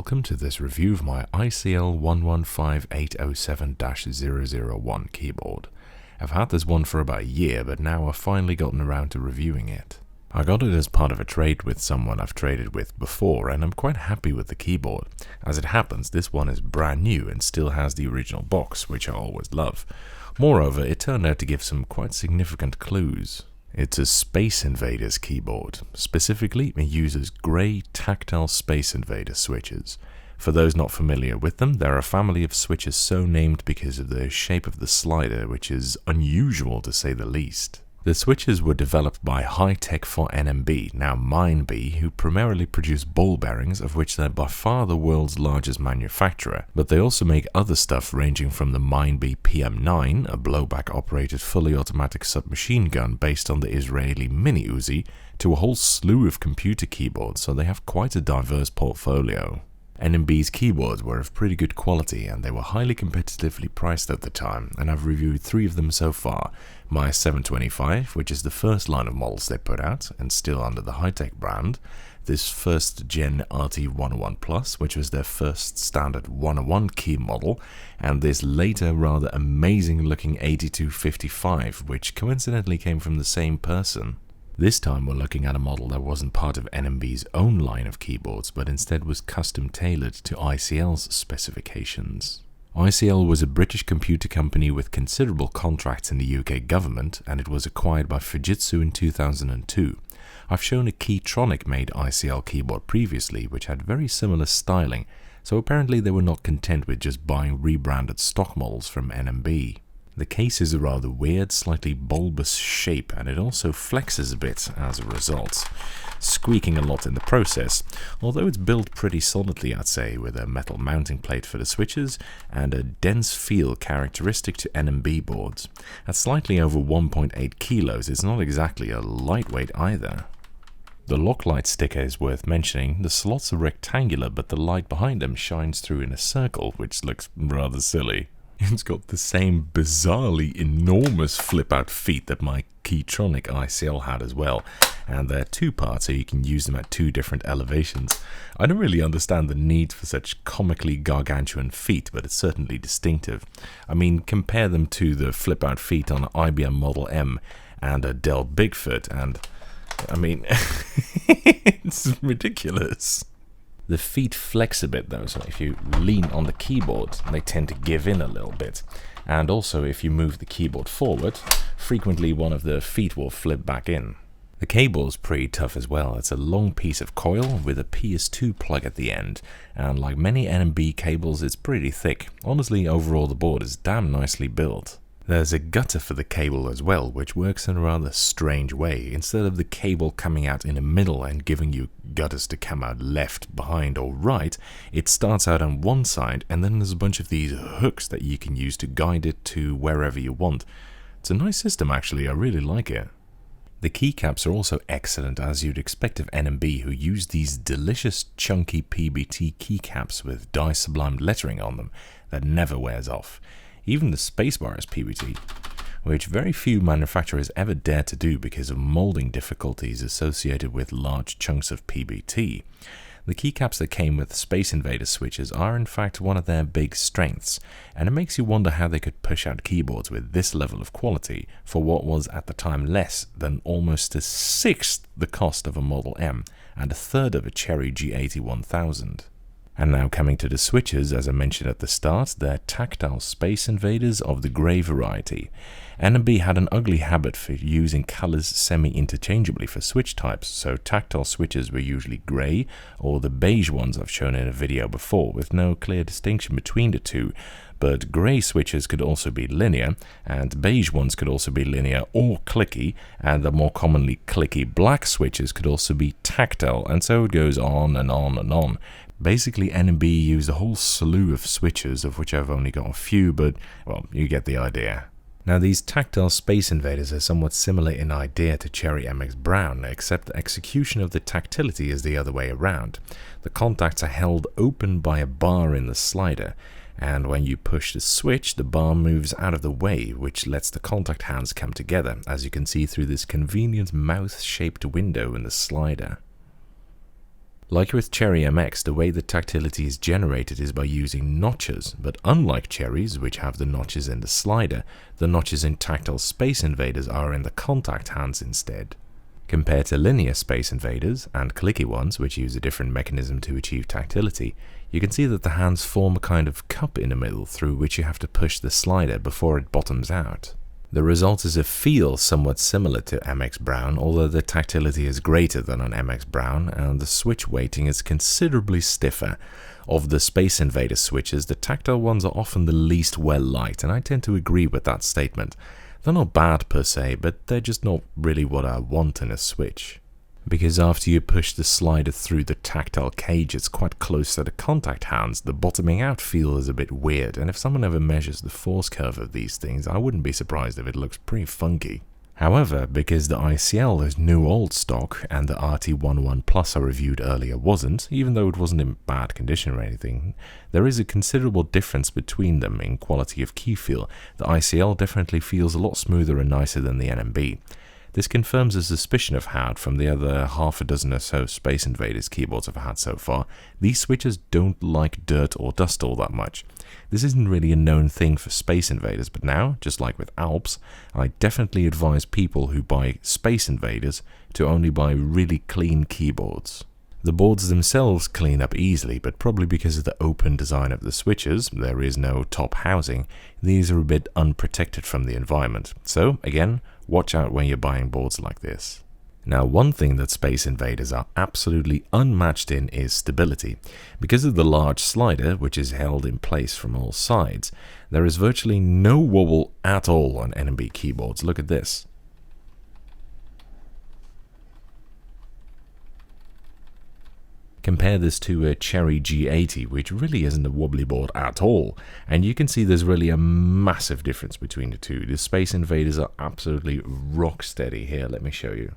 welcome to this review of my ICL 115807-001 keyboard. I've had this one for about a year, but now I've finally gotten around to reviewing it. I got it as part of a trade with someone I've traded with before, and I'm quite happy with the keyboard. As it happens, this one is brand new and still has the original box, which I always love. Moreover, it turned out to give some quite significant clues. It's a Space Invaders keyboard. Specifically, it uses grey tactile Space Invaders switches. For those not familiar with them, they're a family of switches so named because of the shape of the slider, which is unusual to say the least. The switches were developed by High-Tech for NMB, now MineB, who primarily produce ball bearings, of which they're by far the world's largest manufacturer, but they also make other stuff ranging from the MineB PM9, a blowback-operated fully automatic submachine gun based on the Israeli Mini Uzi, to a whole slew of computer keyboards, so they have quite a diverse portfolio. NMB's keyboards were of pretty good quality and they were highly competitively priced at the time, and I've reviewed 3 of them so far. My 725, which is the first line of models they put out and still under the High-Tech brand, this first gen RT101 Plus, which was their first standard 101 key model, and this later rather amazing looking 8255, which coincidentally came from the same person. This time we're looking at a model that wasn't part of NMB's own line of keyboards, but instead was custom tailored to ICL's specifications. ICL was a British computer company with considerable contracts in the UK government, and it was acquired by Fujitsu in 2002. I've shown a Keytronic-made ICL keyboard previously, which had very similar styling, so apparently they were not content with just buying rebranded stock models from NMB. The case is a rather weird, slightly bulbous shape, and it also flexes a bit as a result, squeaking a lot in the process, although it's built pretty solidly, I'd say, with a metal mounting plate for the switches and a dense feel characteristic to NMB boards. At slightly over 1.8 kilos, it's not exactly a lightweight either. The lock light sticker is worth mentioning. The slots are rectangular, but the light behind them shines through in a circle, which looks rather silly. It's got the same bizarrely enormous flip-out feet that my Keytronic ICL had as well, and they're 2 parts so you can use them at 2 different elevations. I don't really understand the need for such comically gargantuan feet, but it's certainly distinctive. I mean, compare them to the flip-out feet on an IBM Model M and a Dell Bigfoot, and I mean, it's ridiculous. The feet flex a bit though, so if you lean on the keyboard, they tend to give in a little bit. And also if you move the keyboard forward, frequently one of the feet will flip back in. The cable is pretty tough as well. It's a long piece of coil with a PS2 plug at the end, and like many NMB cables, it's pretty thick. Honestly, overall the board is damn nicely built. There's a gutter for the cable as well, which works in a rather strange way. Instead of the cable coming out in the middle and giving you gutters to come out left, behind or right, it starts out on one side and then there's a bunch of these hooks that you can use to guide it to wherever you want. It's a nice system actually, I really like it. The keycaps are also excellent, as you'd expect of NMB, who use these delicious chunky PBT keycaps with dye sublimed lettering on them that never wears off. Even the spacebar is PBT, which very few manufacturers ever dare to do because of molding difficulties associated with large chunks of PBT. The keycaps that came with Space Invaders switches are in fact one of their big strengths, and it makes you wonder how they could push out keyboards with this level of quality for what was at the time less than almost 1/6 the cost of a Model M and 1/3 of a Cherry G80-1000. And now coming to the switches, as I mentioned at the start, they're tactile Space Invaders of the grey variety. NMB had an ugly habit for using colors semi-interchangeably for switch types, so tactile switches were usually grey, or the beige ones I've shown in a video before, with no clear distinction between the two. But grey switches could also be linear, and beige ones could also be linear or clicky, and the more commonly clicky black switches could also be tactile, and so it goes on and on and on. Basically, NMB used a whole slew of switches, of which I've only got a few, but, well, you get the idea. Now, these tactile Space Invaders are somewhat similar in idea to Cherry MX Brown, except the execution of the tactility is the other way around. The contacts are held open by a bar in the slider, and when you push the switch, the bar moves out of the way, which lets the contact hands come together, as you can see through this convenient mouth-shaped window in the slider. Like with Cherry MX, the way the tactility is generated is by using notches, but unlike Cherries, which have the notches in the slider, the notches in Tactile Space Invaders are in the contact hands instead. Compared to linear Space Invaders and clicky ones, which use a different mechanism to achieve tactility, you can see that the hands form a kind of cup in the middle through which you have to push the slider before it bottoms out. The result is a feel somewhat similar to MX Brown, although the tactility is greater than on MX Brown and the switch weighting is considerably stiffer. Of the Space Invader switches, the tactile ones are often the least well liked, and I tend to agree with that statement. They're not bad per se, but they're just not really what I want in a switch. Because after you push the slider through the tactile cage, it's quite close to the contact hands, the bottoming out feel is a bit weird, and if someone ever measures the force curve of these things, I wouldn't be surprised if it looks pretty funky. However, because the ICL is new old stock and the RT11 Plus I reviewed earlier wasn't, even though it wasn't in bad condition or anything, there is a considerable difference between them in quality of key feel. The ICL definitely feels a lot smoother and nicer than the NMB. This confirms a suspicion I've had from the other half a dozen or so Space Invaders keyboards I've had so far. These switches don't like dirt or dust all that much. This isn't really a known thing for Space Invaders, but now, just like with Alps, I definitely advise people who buy Space Invaders to only buy really clean keyboards. The boards themselves clean up easily, but probably because of the open design of the switches, there is no top housing, these are a bit unprotected from the environment. So, again, watch out when you're buying boards like this. Now, one thing that Space Invaders are absolutely unmatched in is stability. Because of the large slider, which is held in place from all sides, there is virtually no wobble at all on NMB keyboards. Look at this. Compare this to a Cherry G80, which really isn't a wobbly board at all, and you can see there's really a massive difference between the two. The Space Invaders are absolutely rock steady. Here, let me show you.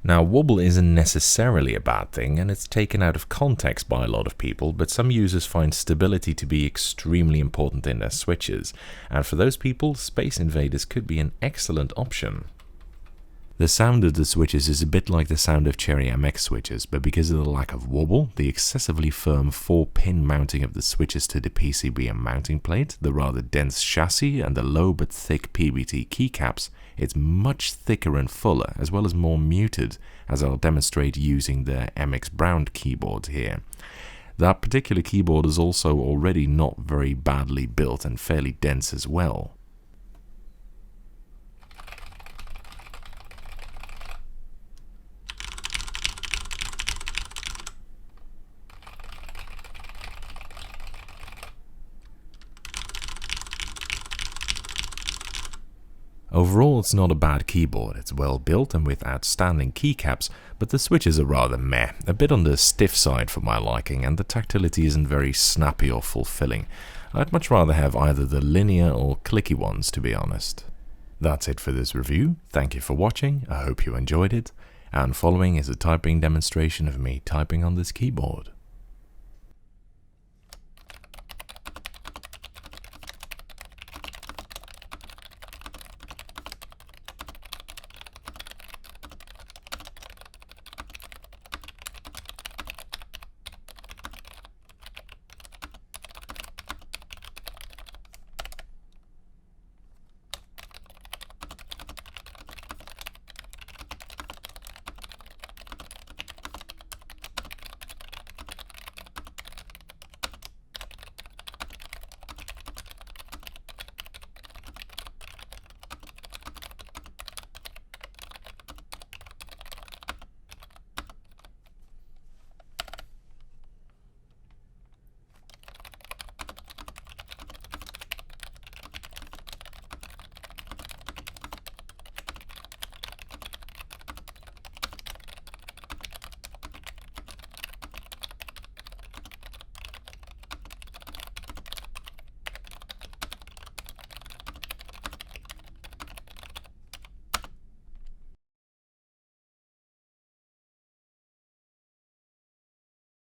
Now, wobble isn't necessarily a bad thing, and it's taken out of context by a lot of people, but some users find stability to be extremely important in their switches, and for those people, Space Invaders could be an excellent option. The sound of the switches is a bit like the sound of Cherry MX switches, but because of the lack of wobble, the excessively firm 4-pin mounting of the switches to the PCB and mounting plate, the rather dense chassis, and the low but thick PBT keycaps, it's much thicker and fuller, as well as more muted, as I'll demonstrate using the MX Brown keyboard here. That particular keyboard is also already not very badly built and fairly dense as well. Overall, it's not a bad keyboard. It's well built and with outstanding keycaps, but the switches are rather meh, a bit on the stiff side for my liking, and the tactility isn't very snappy or fulfilling. I'd much rather have either the linear or clicky ones, to be honest. That's it for this review. Thank you for watching. I hope you enjoyed it. And following is a typing demonstration of me typing on this keyboard.